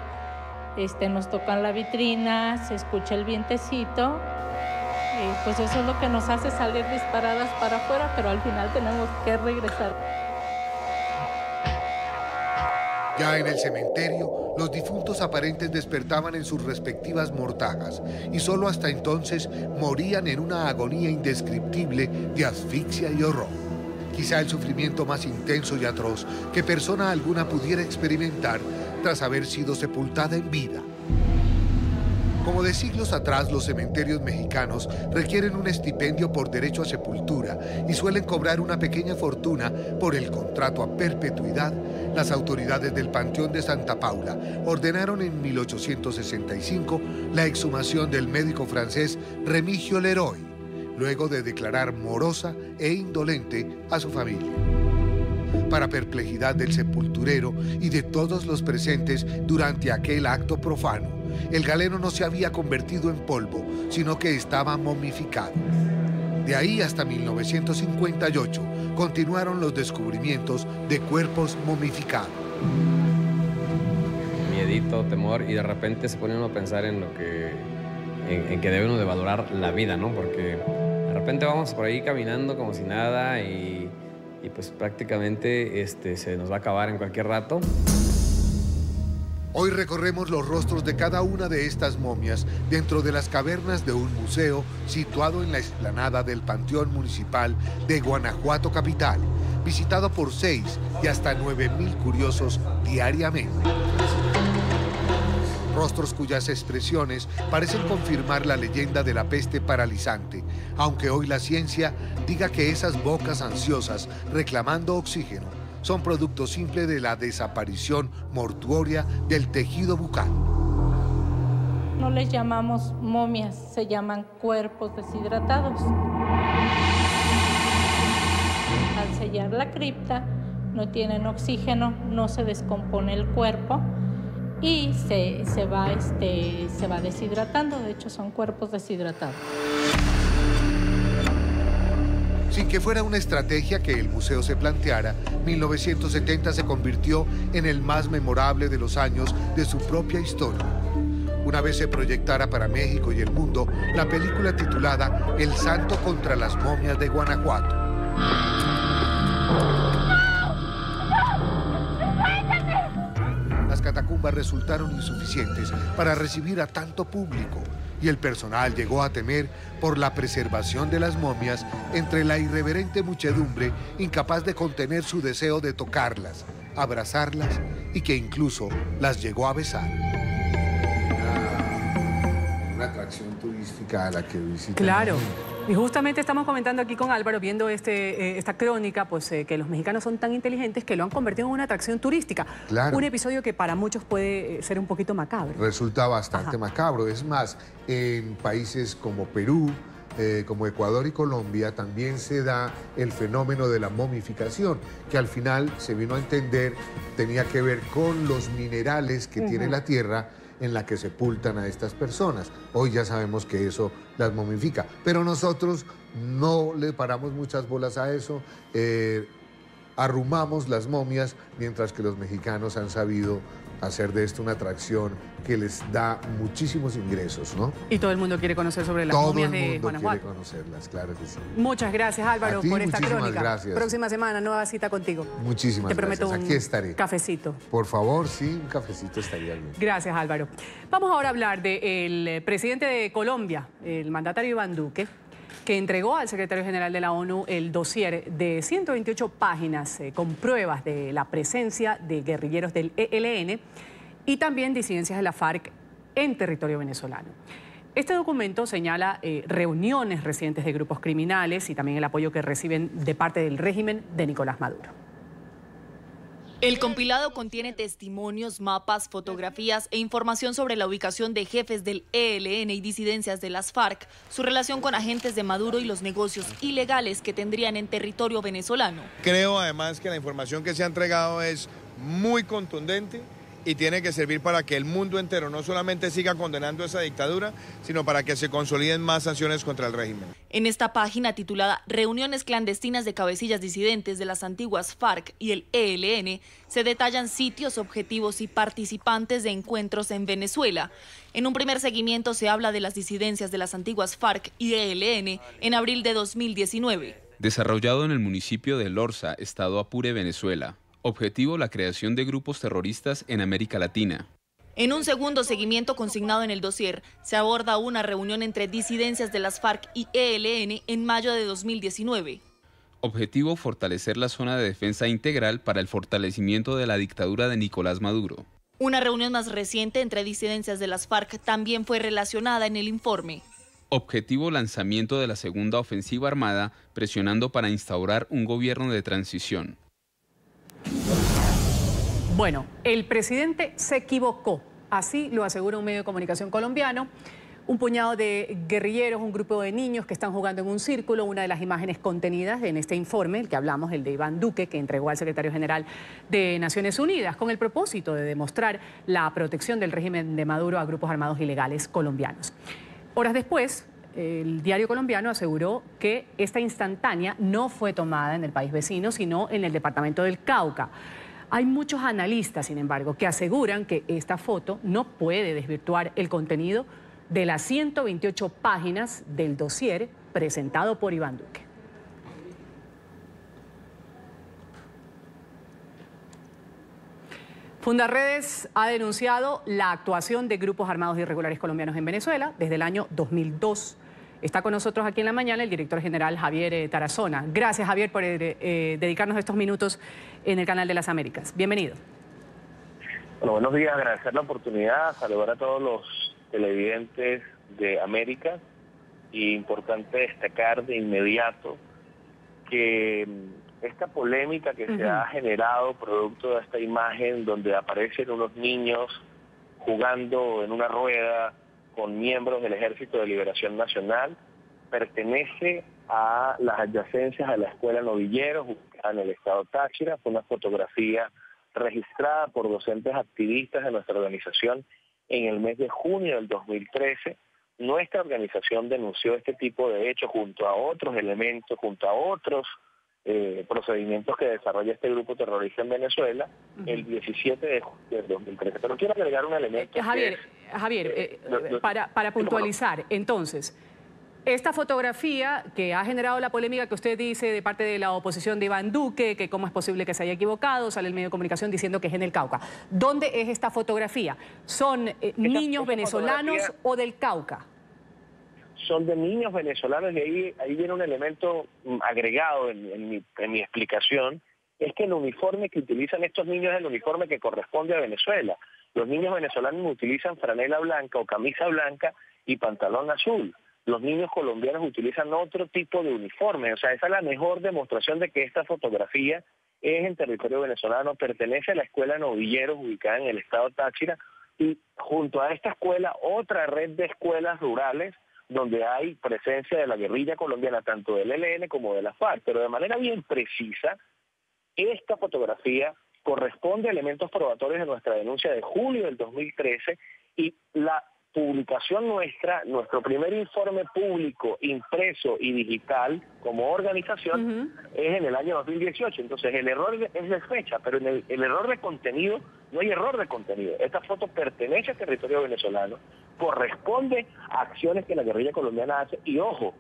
Nos tocan la vitrina, se escucha el vientecito. Pues eso es lo que nos hace salir disparadas para afuera, pero al final tenemos que regresar. Ya en el cementerio, los difuntos aparentes despertaban en sus respectivas mortajas y solo hasta entonces morían en una agonía indescriptible de asfixia y horror. Quizá el sufrimiento más intenso y atroz que persona alguna pudiera experimentar tras haber sido sepultada en vida. Como de siglos atrás, los cementerios mexicanos requieren un estipendio por derecho a sepultura y suelen cobrar una pequeña fortuna por el contrato a perpetuidad. Las autoridades del Panteón de Santa Paula ordenaron en 1865 la exhumación del médico francés Remigio Leroy, luego de declarar morosa e indolente a su familia. Para perplejidad del sepulturero y de todos los presentes durante aquel acto profano, el galeno no se había convertido en polvo, sino que estaba momificado. De ahí hasta 1958 continuaron los descubrimientos de cuerpos momificados. Miedito, temor, y de repente se pone uno a pensar en lo que, en que debe uno de valorar la vida, ¿no? Porque de repente vamos por ahí caminando como si nada y pues prácticamente se nos va a acabar en cualquier rato. Hoy recorremos los rostros de cada una de estas momias dentro de las cavernas de un museo situado en la explanada del Panteón Municipal de Guanajuato capital, visitado por 6 y hasta 9,000 curiosos diariamente. Rostros cuyas expresiones parecen confirmar la leyenda de la peste paralizante, aunque hoy la ciencia diga que esas bocas ansiosas reclamando oxígeno son producto simple de la desaparición mortuoria del tejido bucal. No les llamamos momias, se llaman cuerpos deshidratados. Al sellar la cripta, no tienen oxígeno, no se descompone el cuerpo y se va deshidratando. De hecho, son cuerpos deshidratados. Sin que fuera una estrategia que el museo se planteara, 1970 se convirtió en el más memorable de los años de su propia historia. Una vez se proyectara para México y el mundo la película titulada El Santo contra las momias de Guanajuato. Las catacumbas resultaron insuficientes para recibir a tanto público y el personal llegó a temer por la preservación de las momias entre la irreverente muchedumbre incapaz de contener su deseo de tocarlas, abrazarlas y que incluso las llegó a besar. Una atracción turística a la que visitan. Claro. Y justamente estamos comentando aquí con Álvaro, viendo esta crónica, pues que los mexicanos son tan inteligentes que lo han convertido en una atracción turística. Claro. Un episodio que para muchos puede ser un poquito macabro. Resulta bastante macabro. Es más, en países como Perú, como Ecuador y Colombia, también se da el fenómeno de la momificación, que al final se vino a entender tenía que ver con los minerales que tiene la tierra en la que sepultan a estas personas. Hoy ya sabemos que eso las momifica, pero nosotros no le paramos muchas bolas a eso, arrumamos las momias, mientras que los mexicanos han sabido hacer de esto una atracción que les da muchísimos ingresos, ¿no? Y todo el mundo quiere conocer sobre las momias de Guanajuato. Todo el mundo quiere conocerlas, claro que sí. Muchas gracias, Álvaro, por esta crónica. Gracias. Próxima semana, nueva cita contigo. Muchísimas gracias. Te prometo Aquí estaré. Cafecito. Por favor, sí, un cafecito estaría bien. Gracias, Álvaro. Vamos ahora a hablar del presidente de Colombia, el mandatario Iván Duque, que entregó al secretario general de la ONU el dossier de 128 páginas con pruebas de la presencia de guerrilleros del ELN y también disidencias de la FARC en territorio venezolano. Este documento señala reuniones recientes de grupos criminales y también el apoyo que reciben de parte del régimen de Nicolás Maduro. El compilado contiene testimonios, mapas, fotografías e información sobre la ubicación de jefes del ELN y disidencias de las FARC, su relación con agentes de Maduro y los negocios ilegales que tendrían en territorio venezolano. Creo además que la información que se ha entregado es muy contundente y tiene que servir para que el mundo entero no solamente siga condenando esa dictadura, sino para que se consoliden más sanciones contra el régimen. En esta página titulada Reuniones clandestinas de cabecillas disidentes de las antiguas FARC y el ELN, se detallan sitios, objetivos y participantes de encuentros en Venezuela. En un primer seguimiento se habla de las disidencias de las antiguas FARC y ELN en abril de 2019. Desarrollado en el municipio de Lorza, estado Apure, Venezuela. Objetivo, la creación de grupos terroristas en América Latina. En un segundo seguimiento consignado en el dossier, se aborda una reunión entre disidencias de las FARC y ELN en mayo de 2019. Objetivo, fortalecer la zona de defensa integral para el fortalecimiento de la dictadura de Nicolás Maduro. Una reunión más reciente entre disidencias de las FARC también fue relacionada en el informe. Objetivo, lanzamiento de la segunda ofensiva armada, presionando para instaurar un gobierno de transición. Bueno, el presidente se equivocó, así lo asegura un medio de comunicación colombiano. Un puñado de guerrilleros, un grupo de niños que están jugando en un círculo, una de las imágenes contenidas en este informe, el que hablamos, el de Iván Duque, que entregó al secretario general de Naciones Unidas, con el propósito de demostrar la protección del régimen de Maduro a grupos armados ilegales colombianos. Horas después, el diario colombiano aseguró que esta instantánea no fue tomada en el país vecino, sino en el departamento del Cauca. Hay muchos analistas, sin embargo, que aseguran que esta foto no puede desvirtuar el contenido de las 128 páginas del dossier presentado por Iván Duque. Fundarredes ha denunciado la actuación de grupos armados irregulares colombianos en Venezuela desde el año 2002. Está con nosotros aquí en la mañana el director general Javier Tarazona. Gracias, Javier, por dedicarnos estos minutos en el Canal de las Américas. Bienvenido. Bueno, buenos días, agradecer la oportunidad, saludar a todos los televidentes de América. Y importante destacar de inmediato que esta polémica que se ha generado producto de esta imagen donde aparecen unos niños jugando en una rueda con miembros del Ejército de Liberación Nacional, pertenece a las adyacencias de la Escuela Novilleros, ubicada en el estado Táchira. Fue una fotografía registrada por docentes activistas de nuestra organización en el mes de junio del 2013. Nuestra organización denunció este tipo de hechos junto a otros elementos, junto a otros procedimientos que desarrolla este grupo terrorista en Venezuela el 17 de junio del 2013. Pero quiero agregar un elemento. Javier, para puntualizar, entonces, esta fotografía que ha generado la polémica que usted dice de parte de la oposición de Iván Duque, que cómo es posible que se haya equivocado, sale el medio de comunicación diciendo que es en el Cauca. ¿Dónde es esta fotografía? ¿Son niños venezolanos o del Cauca? Son de niños venezolanos y ahí viene un elemento agregado en mi explicación, es que el uniforme que utilizan estos niños es el uniforme que corresponde a Venezuela. Los niños venezolanos utilizan franela blanca o camisa blanca y pantalón azul. Los niños colombianos utilizan otro tipo de uniforme. O sea, esa es la mejor demostración de que esta fotografía es en territorio venezolano, pertenece a la Escuela Novilleros ubicada en el estado Táchira y junto a esta escuela otra red de escuelas rurales donde hay presencia de la guerrilla colombiana, tanto del ELN como de la FARC, pero de manera bien precisa, esta fotografía corresponde a elementos probatorios de nuestra denuncia de julio del 2013 y la publicación nuestra, nuestro primer informe público, impreso y digital como organización es en el año 2018. Entonces el error es de fecha, pero en el error de contenido no hay error de contenido. Esta foto pertenece al territorio venezolano, corresponde a acciones que la guerrilla colombiana hace y ojo,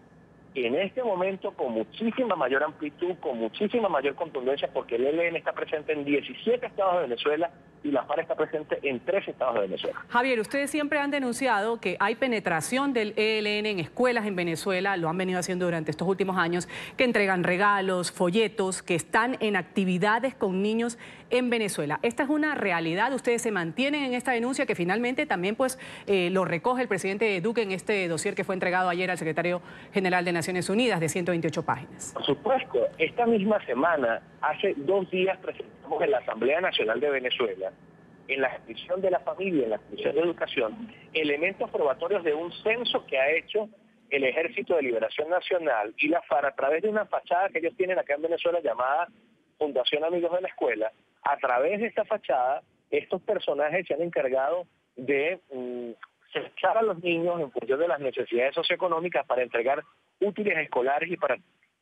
en este momento con muchísima mayor amplitud, con muchísima mayor contundencia, porque el ELN está presente en 17 estados de Venezuela y la FARC está presente en 3 estados de Venezuela. Javier, ustedes siempre han denunciado que hay penetración del ELN en escuelas en Venezuela, lo han venido haciendo durante estos últimos años, que entregan regalos, folletos, que están en actividades con niños en Venezuela. ¿Esta es una realidad? ¿Ustedes se mantienen en esta denuncia que finalmente también pues lo recoge el presidente Duque en este dossier que fue entregado ayer al secretario general de Naciones Unidas de 128 páginas? Por supuesto, esta misma semana, hace 2 días presentamos en la Asamblea Nacional de Venezuela, en la Comisión de la Familia, en la Comisión de Educación, elementos probatorios de un censo que ha hecho el Ejército de Liberación Nacional y la FARC a través de una fachada que ellos tienen acá en Venezuela llamada Fundación Amigos de la Escuela. A través de esta fachada, estos personajes se han encargado de censar a los niños en función de las necesidades socioeconómicas para entregar útiles escolares y para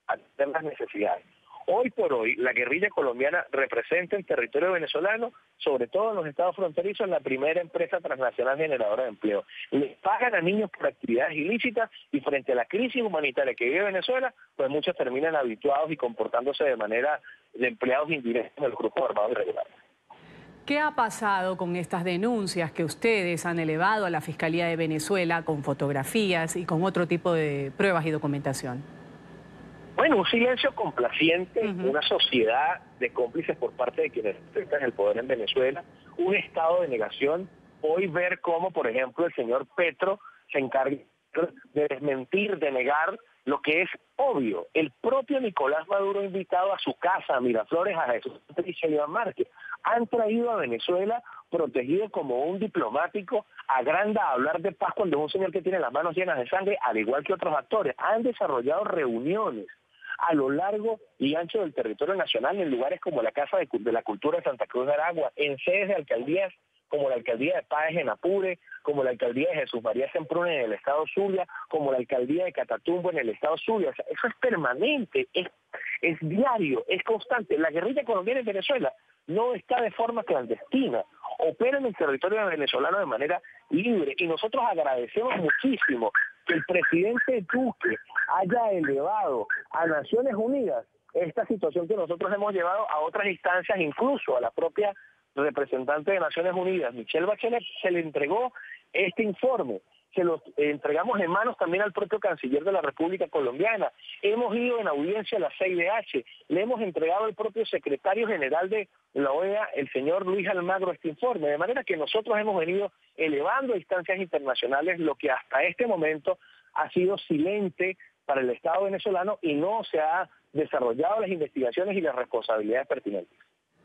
atender las necesidades. Hoy por hoy, la guerrilla colombiana representa en territorio venezolano, sobre todo en los estados fronterizos, la primera empresa transnacional generadora de empleo. Les pagan a niños por actividades ilícitas y frente a la crisis humanitaria que vive Venezuela, pues muchos terminan habituados y comportándose de manera de empleados indirectos del grupo armado irregular. ¿Qué ha pasado con estas denuncias que ustedes han elevado a la Fiscalía de Venezuela con fotografías y con otro tipo de pruebas y documentación? Bueno, un silencio complaciente, una sociedad de cómplices por parte de quienes ostentan el poder en Venezuela, un estado de negación. Hoy ver cómo, por ejemplo, el señor Petro se encarga de desmentir, de negar lo que es obvio. El propio Nicolás Maduro ha invitado a su casa, a Miraflores, a Jesús Patricia y Iván Márquez. Han traído a Venezuela protegido como un diplomático, agranda a hablar de paz cuando es un señor que tiene las manos llenas de sangre, al igual que otros actores. Han desarrollado reuniones a lo largo y ancho del territorio nacional en lugares como la Casa de la Cultura de Santa Cruz de Aragua, en sedes de alcaldías como la alcaldía de Páez en Apure, como la alcaldía de Jesús María Semprún en el estado Zulia, como la alcaldía de Catatumbo en el estado Zulia. O sea, eso es permanente, es diario, es constante. La guerrilla colombiana en Venezuela no está de forma clandestina, opera en el territorio venezolano de manera libre y nosotros agradecemos muchísimo que el presidente Duque haya elevado a Naciones Unidas esta situación que nosotros hemos llevado a otras instancias, incluso a la propia representante de Naciones Unidas, Michelle Bachelet, se le entregó este informe. Se lo entregamos en manos también al propio canciller de la República Colombiana. Hemos ido en audiencia a la CIDH, le hemos entregado al propio secretario general de la OEA, el señor Luis Almagro, este informe. De manera que nosotros hemos venido elevando a instancias internacionales lo que hasta este momento ha sido silente para el Estado venezolano y no se ha desarrollado las investigaciones y las responsabilidades pertinentes.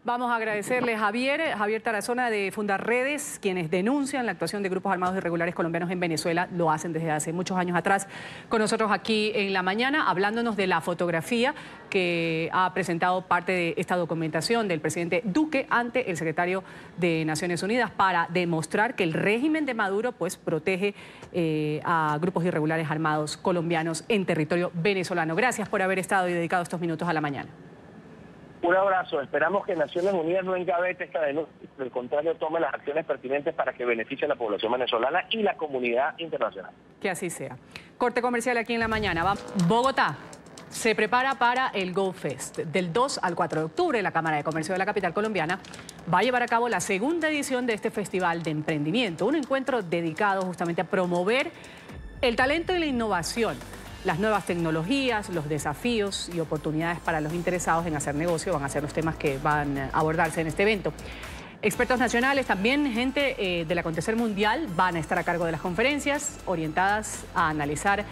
Vamos a agradecerle a Javier Tarazona de Fundarredes, quienes denuncian la actuación de grupos armados irregulares colombianos en Venezuela, lo hacen desde hace muchos años atrás, con nosotros aquí en la mañana, hablándonos de la fotografía que ha presentado parte de esta documentación del presidente Duque ante el secretario de Naciones Unidas para demostrar que el régimen de Maduro pues protege a grupos irregulares armados colombianos en territorio venezolano. Gracias por haber estado y dedicado estos minutos a la mañana. Un abrazo. Esperamos que Naciones Unidas no engavete esta denuncia, por el contrario tome las acciones pertinentes para que beneficie a la población venezolana y la comunidad internacional. Que así sea. Corte comercial aquí en la mañana. Bogotá se prepara para el Go Fest. Del 2 al 4 de octubre, la Cámara de Comercio de la capital colombiana va a llevar a cabo la segunda edición de este festival de emprendimiento, un encuentro dedicado justamente a promover el talento y la innovación, las nuevas tecnologías, los desafíos y oportunidades para los interesados en hacer negocio van a ser los temas que van a abordarse en este evento. Expertos nacionales, también gente del acontecer mundial van a estar a cargo de las conferencias orientadas a analizar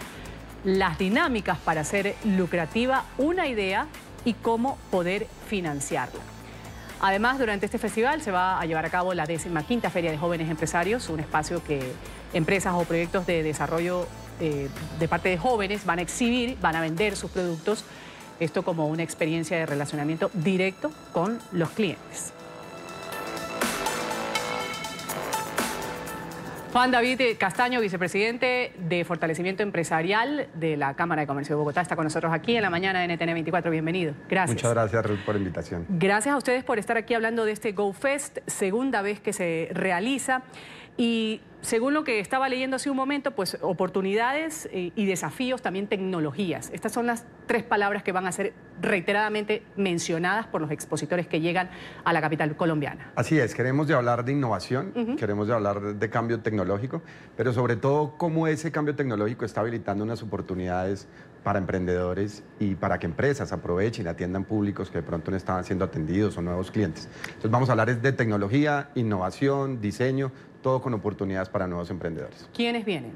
las dinámicas para hacer lucrativa una idea y cómo poder financiarla. Además, durante este festival se va a llevar a cabo la 15ª Feria de Jóvenes Empresarios, un espacio que empresas o proyectos de desarrollo de parte de jóvenes van a exhibir, van a vender sus productos, esto como una experiencia de relacionamiento directo con los clientes. Juan David Castaño, vicepresidente de Fortalecimiento Empresarial de la Cámara de Comercio de Bogotá, está con nosotros aquí en la mañana de NTN 24. Bienvenido. Gracias. Muchas gracias, Ruth, por la invitación. Gracias a ustedes por estar aquí hablando de este Go Fest, segunda vez que se realiza. Y según lo que estaba leyendo hace un momento, pues oportunidades y desafíos, también tecnologías. Estas son las 3 palabras que van a ser reiteradamente mencionadas por los expositores que llegan a la capital colombiana. Así es, queremos de hablar de innovación, queremos de hablar de cambio tecnológico, pero sobre todo cómo ese cambio tecnológico está habilitando unas oportunidades para emprendedores y para que empresas aprovechen y atiendan públicos que de pronto no estaban siendo atendidos o nuevos clientes. Entonces vamos a hablar de tecnología, innovación, diseño, todo con oportunidades para nuevos emprendedores. ¿Quiénes vienen?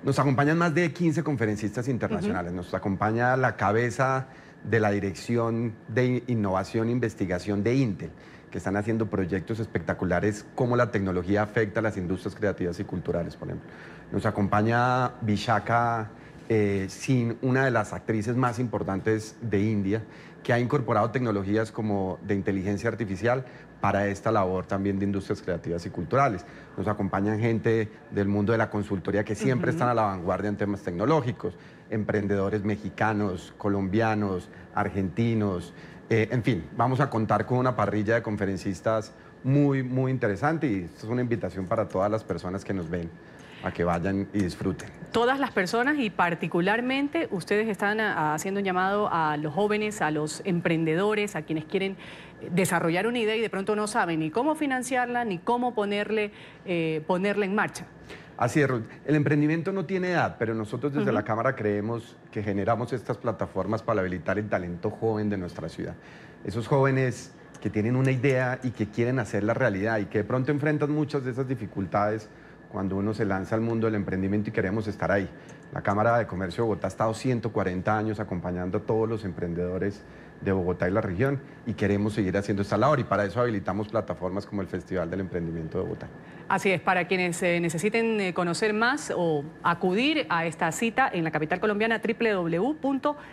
Nos acompañan más de 15 conferencistas internacionales. Nos acompaña la cabeza de la Dirección de Innovación e Investigación de Intel, que están haciendo proyectos espectaculares cómo la tecnología afecta a las industrias creativas y culturales, por ejemplo. Nos acompaña Vishaka Singh, una de las actrices más importantes de India, que ha incorporado tecnologías como de inteligencia artificial para esta labor también de industrias creativas y culturales. Nos acompañan gente del mundo de la consultoría que siempre están a la vanguardia en temas tecnológicos, emprendedores mexicanos, colombianos, argentinos, en fin, vamos a contar con una parrilla de conferencistas muy interesante y esto es una invitación para todas las personas que nos ven a que vayan y disfruten. Todas las personas y particularmente ustedes están haciendo un llamado a los jóvenes, a los emprendedores, a quienes quieren desarrollar una idea y de pronto no saben ni cómo financiarla ni cómo ponerla en marcha. Así es, Ruth. El emprendimiento no tiene edad, pero nosotros desde la Cámara creemos que generamos estas plataformas para habilitar el talento joven de nuestra ciudad. Esos jóvenes que tienen una idea y que quieren hacerla realidad y que de pronto enfrentan muchas de esas dificultades cuando uno se lanza al mundo del emprendimiento y queremos estar ahí. La Cámara de Comercio de Bogotá ha estado 140 años acompañando a todos los emprendedores de Bogotá y la región y queremos seguir haciendo esta labor y para eso habilitamos plataformas como el Festival del Emprendimiento de Bogotá. Así es, para quienes necesiten conocer más o acudir a esta cita en la capital colombiana, www.ccb.org.co.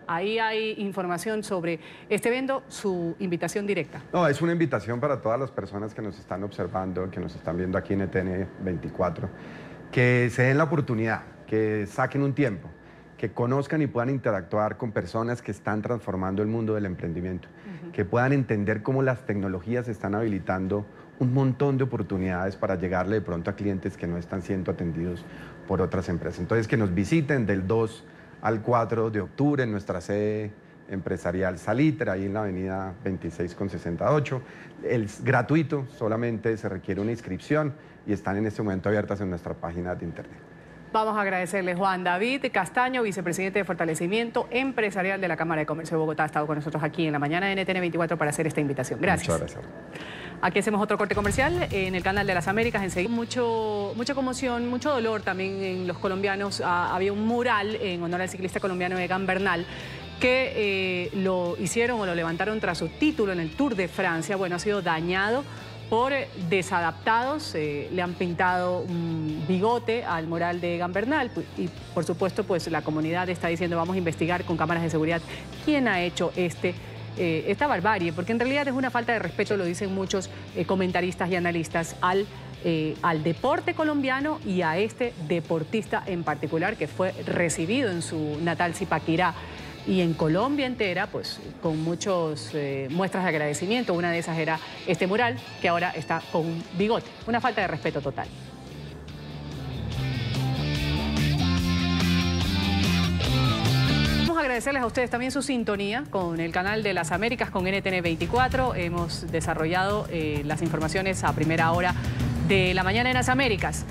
Ahí hay información sobre este evento, su invitación directa. No, es una invitación para todas las personas que nos están observando, que nos están viendo aquí en NTN 24, que se den la oportunidad, que saquen un tiempo, que conozcan y puedan interactuar con personas que están transformando el mundo del emprendimiento, que puedan entender cómo las tecnologías están habilitando un montón de oportunidades para llegarle de pronto a clientes que no están siendo atendidos por otras empresas. Entonces, que nos visiten del 2 al 4 de octubre en nuestra sede empresarial Salitre, ahí en la avenida 26 con 68. Es gratuito, solamente se requiere una inscripción y están en este momento abiertas en nuestra página de internet. Vamos a agradecerle Juan David Castaño, vicepresidente de Fortalecimiento Empresarial de la Cámara de Comercio de Bogotá. Ha estado con nosotros aquí en la mañana de NTN 24 para hacer esta invitación. Gracias. Muchas gracias. Aquí hacemos otro corte comercial en el canal de las Américas. Enseguida mucha conmoción, mucho dolor también en los colombianos. Había un mural en honor al ciclista colombiano Egan Bernal que lo hicieron o lo levantaron tras su título en el Tour de Francia. Bueno, ha sido dañado por desadaptados, le han pintado un bigote al mural de Egan Bernal y por supuesto pues la comunidad está diciendo vamos a investigar con cámaras de seguridad quién ha hecho esta barbarie, porque en realidad es una falta de respeto, lo dicen muchos comentaristas y analistas al deporte colombiano y a este deportista en particular que fue recibido en su natal Zipaquirá y en Colombia entera, pues con muchas muestras de agradecimiento. Una de esas era este mural, que ahora está con un bigote. Una falta de respeto total. Vamos a agradecerles a ustedes también su sintonía con el canal de las Américas, con NTN 24. Hemos desarrollado las informaciones a primera hora de la mañana en las Américas.